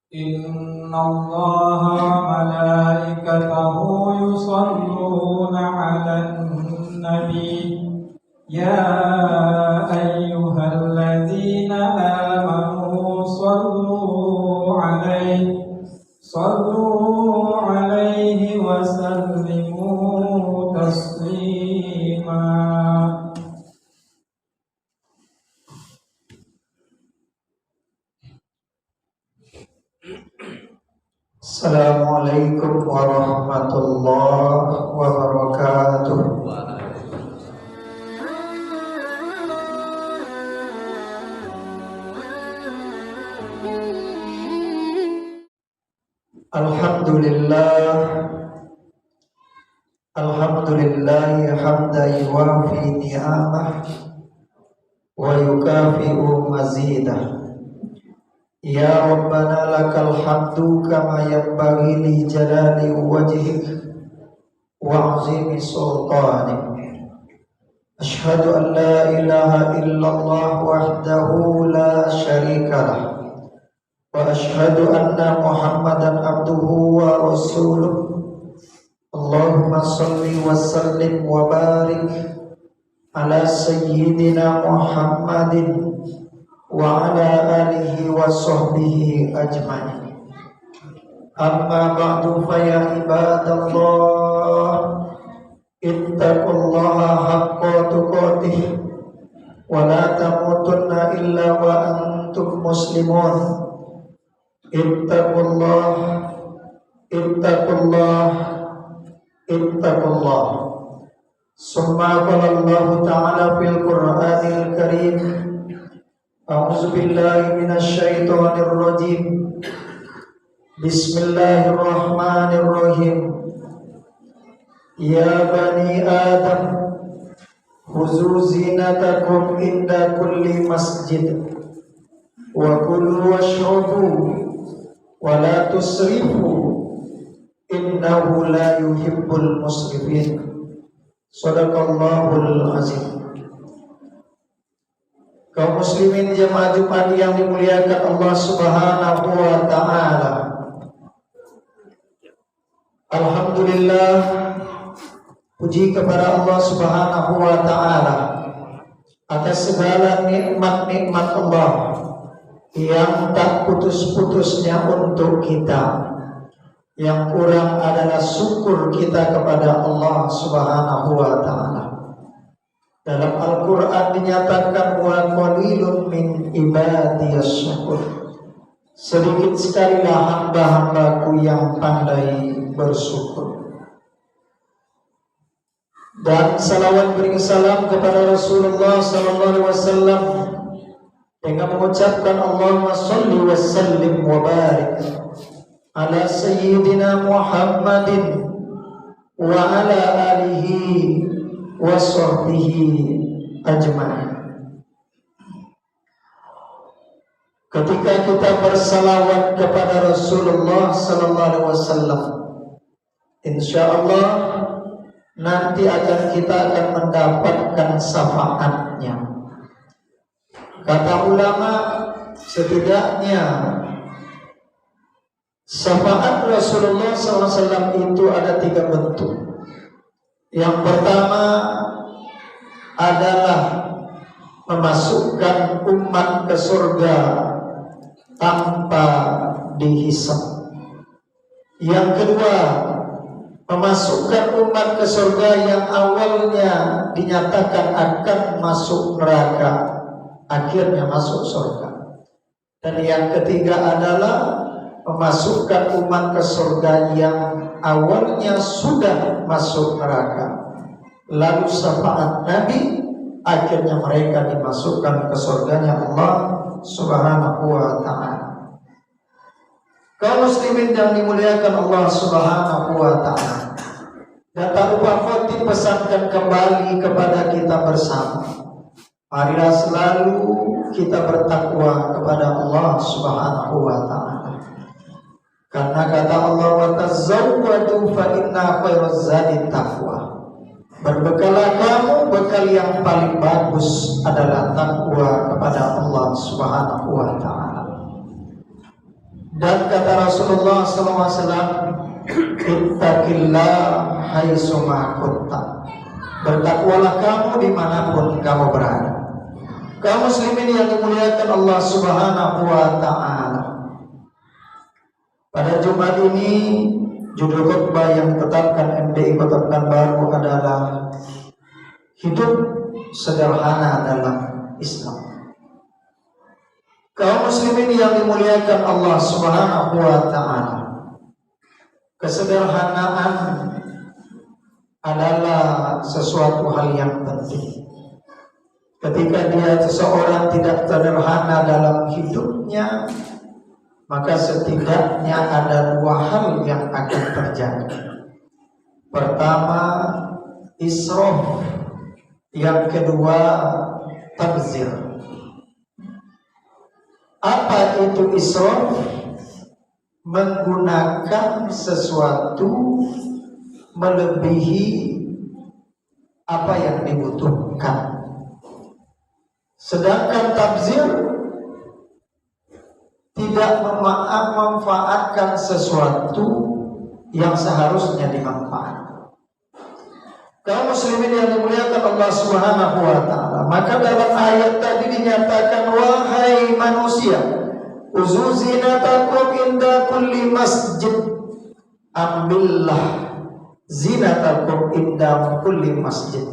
إن الله وملائكته يصلون على النبي يا أيها الذين آمنوا صلوا عليه وسلموا تسليما. Assalamualaikum warahmatullahi wabarakatuh. Alhamdulillah hamdan yuwafi ni'amah wa yukafi'u mazidah. Ya Rabbana lakal hamdu kama yanbaghi li jalali wajhik wa 'azimi sultanik. Ashhadu an la ilaha illallah wahdahu la syarika lah wa ashhadu anna Muhammadan abduhu wa rasuluh. Allahumma salli wa sallim wa barik ala sayyidina Muhammadin wa ala alihi wa sahbihi ajma'in. Amma ba'du fa ya ibadallah, ittaqullaha haqqa tuqatih wa la tamutunna illa wa antum muslimun. Ittaqullah. Summa qala Allah ta'ala fil Qur'anil Karim, a'udzu billahi minasy syaithanir rajim. Bismillahirrahmanirrahim. Ya bani Adam, khuzu zinatakum inda kulli masjid wa kulu washrabu wa la tusrifu innahu la yuhibbul musrifin. Shadaqallahul azim. Kaum muslimin jemaah Jumat yang dimuliakan Allah Subhanahu wa ta'ala, alhamdulillah, puji kepada Allah Subhanahu wa ta'ala atas segala nikmat-nikmat Allah yang tak putus-putusnya untuk kita. Yang kurang adalah syukur kita kepada Allah Subhanahu wa ta'ala. Dalam Al-Quran dinyatakan wa qalilun min ibadiyas syakur. Sedikit sekalilah hamba-hambaku yang pandai bersyukur. Dan salawat beri salam kepada Rasulullah sallallahu alaihi wasallam dengan mengucapkan Allahumma shalli wa sallim wa barik ala sayyidina Muhammadin wa ala alihi wa sahbihi ajma'in. Ketika kita bersalawat kepada Rasulullah sallallahu alaihi wasallam, insyaallah nanti kita akan mendapatkan syafaatnya. Kata ulama, setidaknya syafaat Rasulullah SAW itu ada 3 bentuk. Yang pertama adalah memasukkan umat ke surga tanpa dihisab. Yang kedua, memasukkan umat ke surga yang awalnya dinyatakan akan masuk neraka, akhirnya masuk surga. Dan yang ketiga adalah memasukkan umat ke surga yang awalnya sudah masuk neraka, lalu syafaat Nabi, akhirnya mereka dimasukkan ke surganya Allah Subhanahu wa ta'ala. Kaum muslimin yang dimuliakan Allah Subhanahu wa ta'ala, dan tak lupa khotib pesankan kembali kepada kita bersama, marilah selalu kita bertakwa kepada Allah Subhanahu wa ta'ala. Karena kata Allah, wa tazawwadu fa inna khairaz zadi taqwa. Berbekalah kamu, bekal yang paling bagus adalah takwa kepada Allah Subhanahu wa ta'ala. Dan kata Rasulullah SAW, ittaqillah haitsuma kunta. Bertakwalah kamu dimanapun kamu berada. Kaum muslimin yang dimuliakan Allah Subhanahu wa ta'ala, pada Jumat ini judul khutbah yang ditetapkan MDI Kota Pekanbaru adalah hidup sederhana dalam Islam. Kaum muslimin yang dimuliakan Allah Subhanahu wa ta'ala, kesederhanaan adalah sesuatu hal yang penting. Ketika seseorang tidak sederhana dalam hidupnya, maka setidaknya ada dua hal yang akan terjadi. Pertama, israf. Yang kedua, tabzir. Apa itu israf? Menggunakan sesuatu melebihi apa yang dibutuhkan. Sedangkan tabzir tidak memanfaatkan sesuatu yang seharusnya dimanfaatkan. Kaum muslimin yang dimuliakan Allah Subhanahu wa ta'ala, maka dalam ayat tadi dinyatakan, wahai manusia, uzu zinatakum inda kulli masjid. Ambillah zinatakum inda kulli masjid.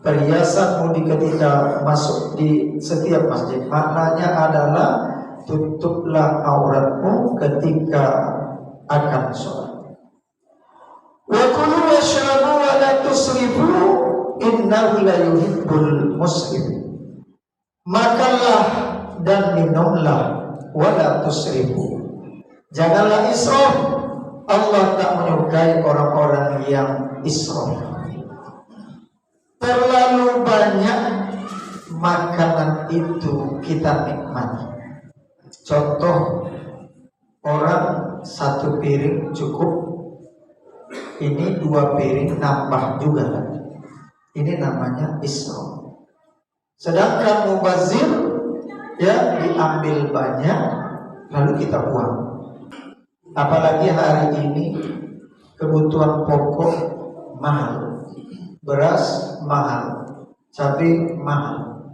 Perhiasanmu ketika masuk di setiap masjid. Maknanya adalah tutuplah auratmu ketika akan sholat. Wa kulu washrabu wa la tusrifu innahu la yuhibbul muslimin. Makanlah dan minumlah wa la tusrifu. Janganlah israf. Allah tak menyukai orang-orang yang israf. Terlalu banyak makanan itu kita nikmati. Contoh, orang satu piring cukup, ini 2 piring nambah juga lagi. Ini namanya israf. Sedangkan mubazir, ya, diambil banyak lalu kita buang. Apalagi hari ini kebutuhan pokok mahal, beras mahal, cabai mahal.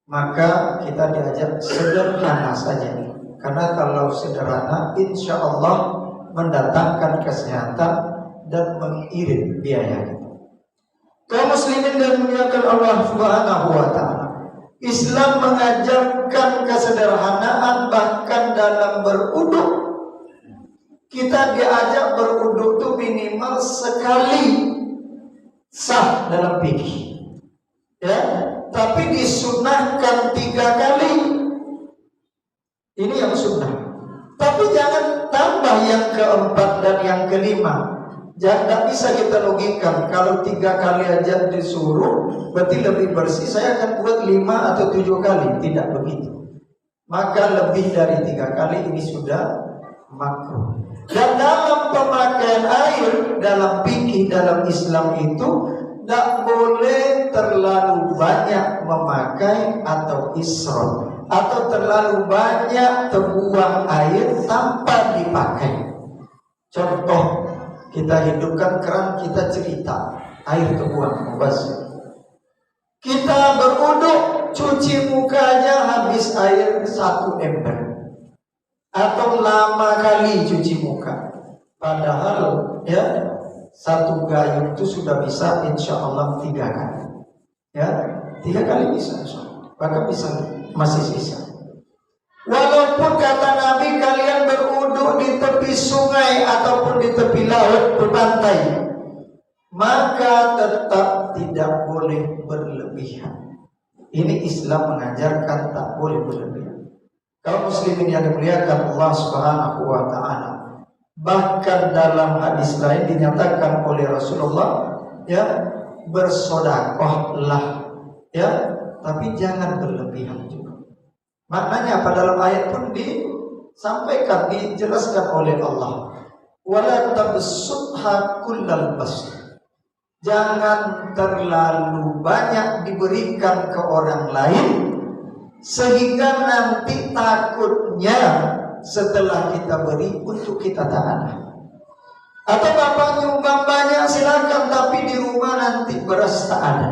Maka kita diajak sederhana saja. Karena kalau sederhana, insya Allah mendatangkan kesehatan dan mengirit biaya. Kaum muslimin dan muliakan Allah Subhanahu wa ta'ala, Islam mengajarkan kesederhanaan. Bahkan dalam beruduk, kita diajak beruduk itu minimal sekali sah dalam fikih, ya, tapi disunahkan 3 kali. Ini yang sunnah. Tapi jangan tambah yang keempat dan yang kelima. Jangan, bisa kita logikkan. Kalau 3 kali aja disuruh, berarti lebih bersih. Saya akan buat 5 atau 7 kali. Tidak begitu. Maka lebih dari 3 kali ini sudah makruh. Dan dalam pemakaian air, dalam fikih, dalam Islam itu tidak boleh terlalu banyak memakai atau israf, atau terlalu banyak terbuang air tanpa dipakai. Contoh, kita hidupkan keran, kita cerita, air terbuang, mubazir. Kita beruduk, cuci muka aja habis air 1 ember, atau lama kali cuci muka. Padahal ya, 1 gayung itu sudah bisa insya Allah 3 kali. Ya, 3 kali bisa insya Allah. Bahkan bisa, masih sisa. Walaupun kata Nabi kalian beruduk di tepi sungai ataupun di tepi laut, di pantai, maka tetap tidak boleh berlebihan. Ini Islam mengajarkan tak boleh berlebihan. Kaum muslimin yang dimuliakan Allah Subhanahu wa ta'ala, bahkan dalam hadis lain dinyatakan oleh Rasulullah, ya, bersedekahlah, ya, tapi jangan berlebihan juga. Maknanya apa? Dalam ayat pun disampaikan, dijelaskan oleh Allah, wala tabsutha kullal bast. Jangan terlalu banyak diberikan ke orang lain sehingga nanti takutnya setelah kita beri untuk kita tak ada. Atau bapak nyumbang banyak silakan, tapi di rumah nanti beras tak ada,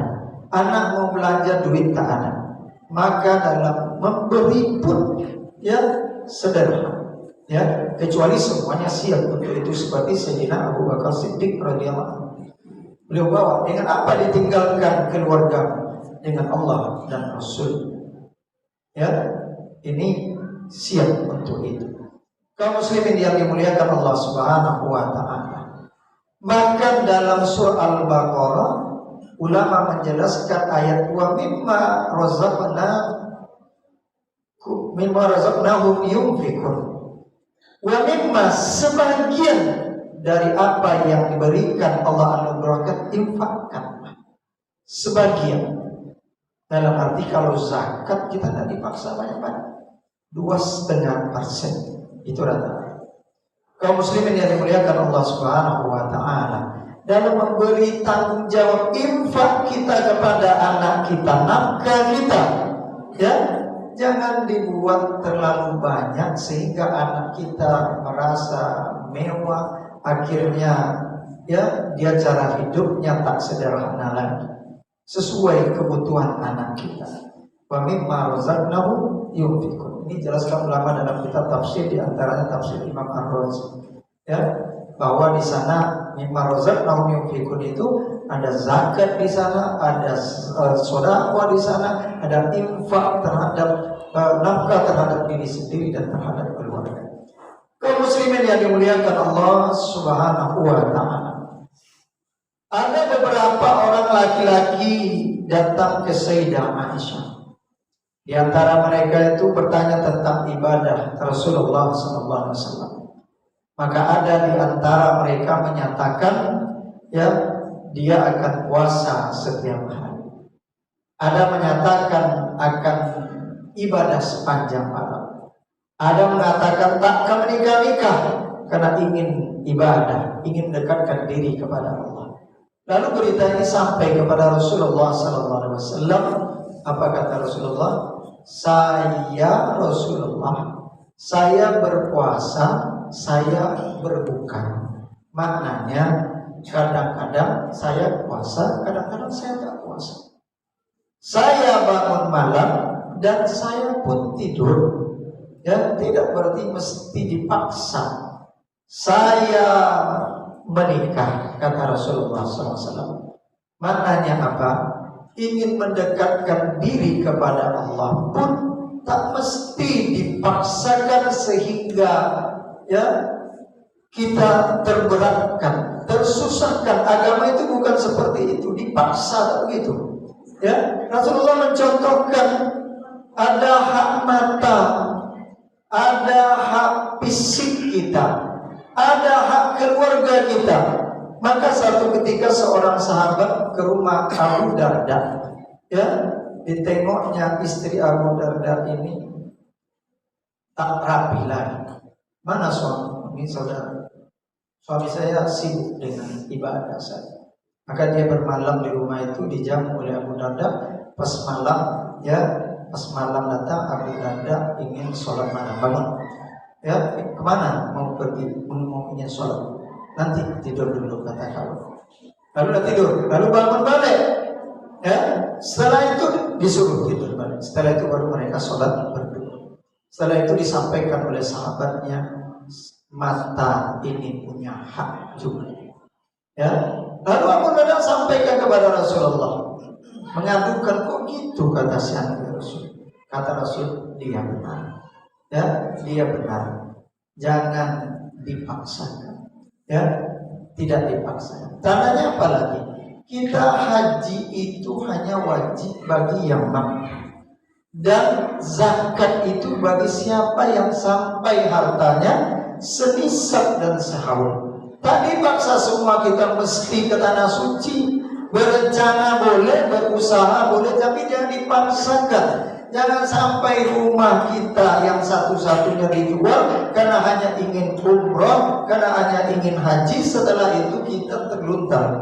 anak mau belanja duit tak ada. Maka dalam memberi pun ya sederhana, ya, kecuali semuanya siap untuk itu, seperti Sayyidina Abu Bakar Siddiq radhiyallahu anhu. Beliau bawa, dengan apa ditinggalkan keluarga? Dengan Allah dan Rasul. Ya, ini siap untuk itu. Kaum muslimin yang dimuliakan Allah Subhanahu wa taala. Bahkan dalam surah Al-Baqarah ulama menjelaskan ayat wa mimma razaqnahum yunfiqun. Wa mimma, sebagian dari apa yang diberikan Allah anugerahkan, infakkan. Sebagian. Dalam arti kalau zakat kita tidak dipaksa banyak-banyak, 2,5% itu rata-rata. Kaum muslimin yang dimuliakan Allah Subhanahu wa taala, dalam memberi tanggung jawab infak kita kepada anak kita, nafkah kita, ya, jangan dibuat terlalu banyak sehingga anak kita merasa mewah, akhirnya ya dia cara hidupnya tak sederhana lagi, sesuai kebutuhan anak kita. Wa mimma razaqnahum yunfiqun. Ini jelaskan ulama dalam kitab tafsir, di antaranya tafsir Imam Ar-Razi, ya, bahwa di sana mimma razaqnahum yunfiqun itu ada zakat di sana, ada sedekah di sana, ada infak terhadap nafkah terhadap diri sendiri dan terhadap keluarga. Kaum muslimin yang dimuliakan Allah Subhanahu wa taala. Ada beberapa orang laki-laki datang ke Sayyidah Aisyah. Di antara mereka itu bertanya tentang ibadah Rasulullah SAW. Maka ada di antara mereka menyatakan, ya, dia akan puasa setiap hari. Ada menyatakan akan ibadah sepanjang malam. Ada mengatakan tak akan menikah karena ingin ibadah, ingin mendekatkan diri kepada Allah. Lalu berita ini sampai kepada Rasulullah SAW. Apa kata Rasulullah? Saya berpuasa, saya berbuka. Maknanya kadang-kadang saya puasa, kadang-kadang saya tak puasa. Saya bangun malam dan saya pun tidur. Ya, tidak berarti mesti dipaksa. Saya menikah, kata Rasulullah SAW. Maknanya apa? Ingin mendekatkan diri kepada Allah pun tak mesti dipaksakan sehingga ya kita terberatkan, tersusahkan. Agama itu bukan seperti itu, dipaksa begitu. Ya, Rasulullah mencontohkan ada hak mata, ada hak fisik kita, ada hak keluarga kita. Maka satu ketika seorang sahabat ke rumah Abu Darda, ya, ditengoknya istri Abu Darda ini tak rapi lagi. Mana suami? Ini saudara, suami saya sibuk dengan ibadah saya. Maka dia bermalam di rumah itu, dijamu oleh Abu Darda. Pas malam, ya, pas malam datang Abu Darda ingin sholat malam. Bangun, ya, kemana? Mau pergi, mau ingin sholat. Nanti tidur dulu, kata kamu. Lalu udah tidur, lalu bangun balik. Ya, setelah itu disuruh tidur balik. Setelah itu baru mereka sholat berdua. Setelah itu disampaikan oleh sahabatnya, mata ini punya hak juga. Ya, lalu Abu Darda sampaikan kepada Rasulullah, mengadukan, kok gitu kata si anak Rasul. Kata Rasul, dia benar. Ya, dia benar. Jangan dipaksakan. Ya, tidak dipaksa. Tandanya apa lagi? Kita haji itu hanya wajib bagi yang mampu, dan zakat itu bagi siapa yang sampai hartanya senisab dan sehaul. Tak dipaksa semua kita mesti ke tanah suci. Berencana boleh, berusaha boleh, tapi jangan dipaksakan. Jangan sampai rumah kita yang satu-satunya dijual karena hanya ingin umrah, karena hanya ingin haji. Setelah itu kita terluntar.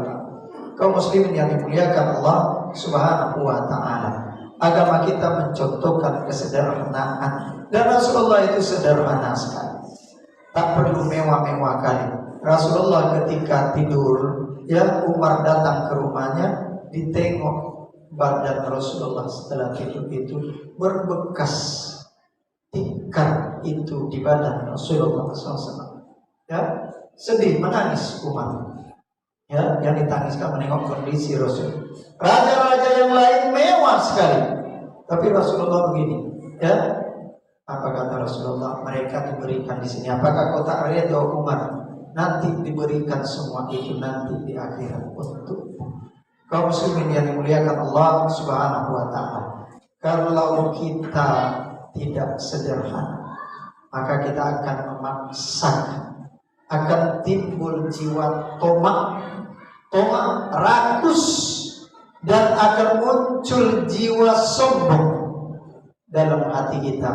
Kaum muslimin yang dimuliakan Allah Subhanahu wa ta'ala. Agama kita mencontohkan kesederhanaan, dan Rasulullah itu sederhana sekali. Tak perlu mewah-mewah kali. Rasulullah ketika tidur, ya, Umar datang ke rumahnya, ditengok badan Rasulullah setelah tidur itu berbekas tikar itu di badan Rasulullah SAW. Ya, sedih, menangis Umar. Ya, yang ditangiskan menengok kondisi Rasul. Raja-raja yang lain mewah sekali, tapi Rasulullah begini. Ya, apa kata Rasulullah? Mereka diberikan di sini. Apakah kau tak reda Umar? Nanti diberikan semua itu nanti di akhirat untuk kaum muslimin yang dimuliakan Allah Subhanahu wa taala. Kalau kita tidak sederhana, maka kita akan memaksakan, akan timbul jiwa tomak, rakus, dan akan muncul jiwa sombong dalam hati kita.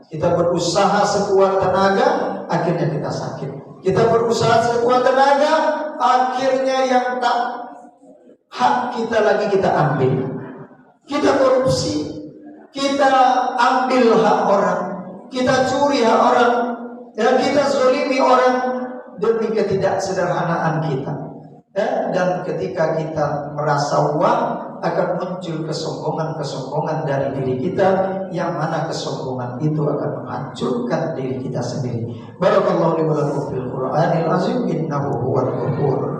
Kita berusaha sekuat tenaga, akhirnya kita sakit. Kita berusaha sekuat tenaga, akhirnya yang tak hak kita lagi kita ambil. Kita korupsi, kita ambil hak orang, kita curi hak orang, ya, kita zalimi orang demi ketidaksederhanaan kita. Ya, dan ketika kita merasa uang, akan muncul kesombongan dari diri kita, yang mana kesombongan itu akan menghancurkan diri kita sendiri. Barakallahu li wa lakum fil Qur'anil azim, innahu huwal ghafurur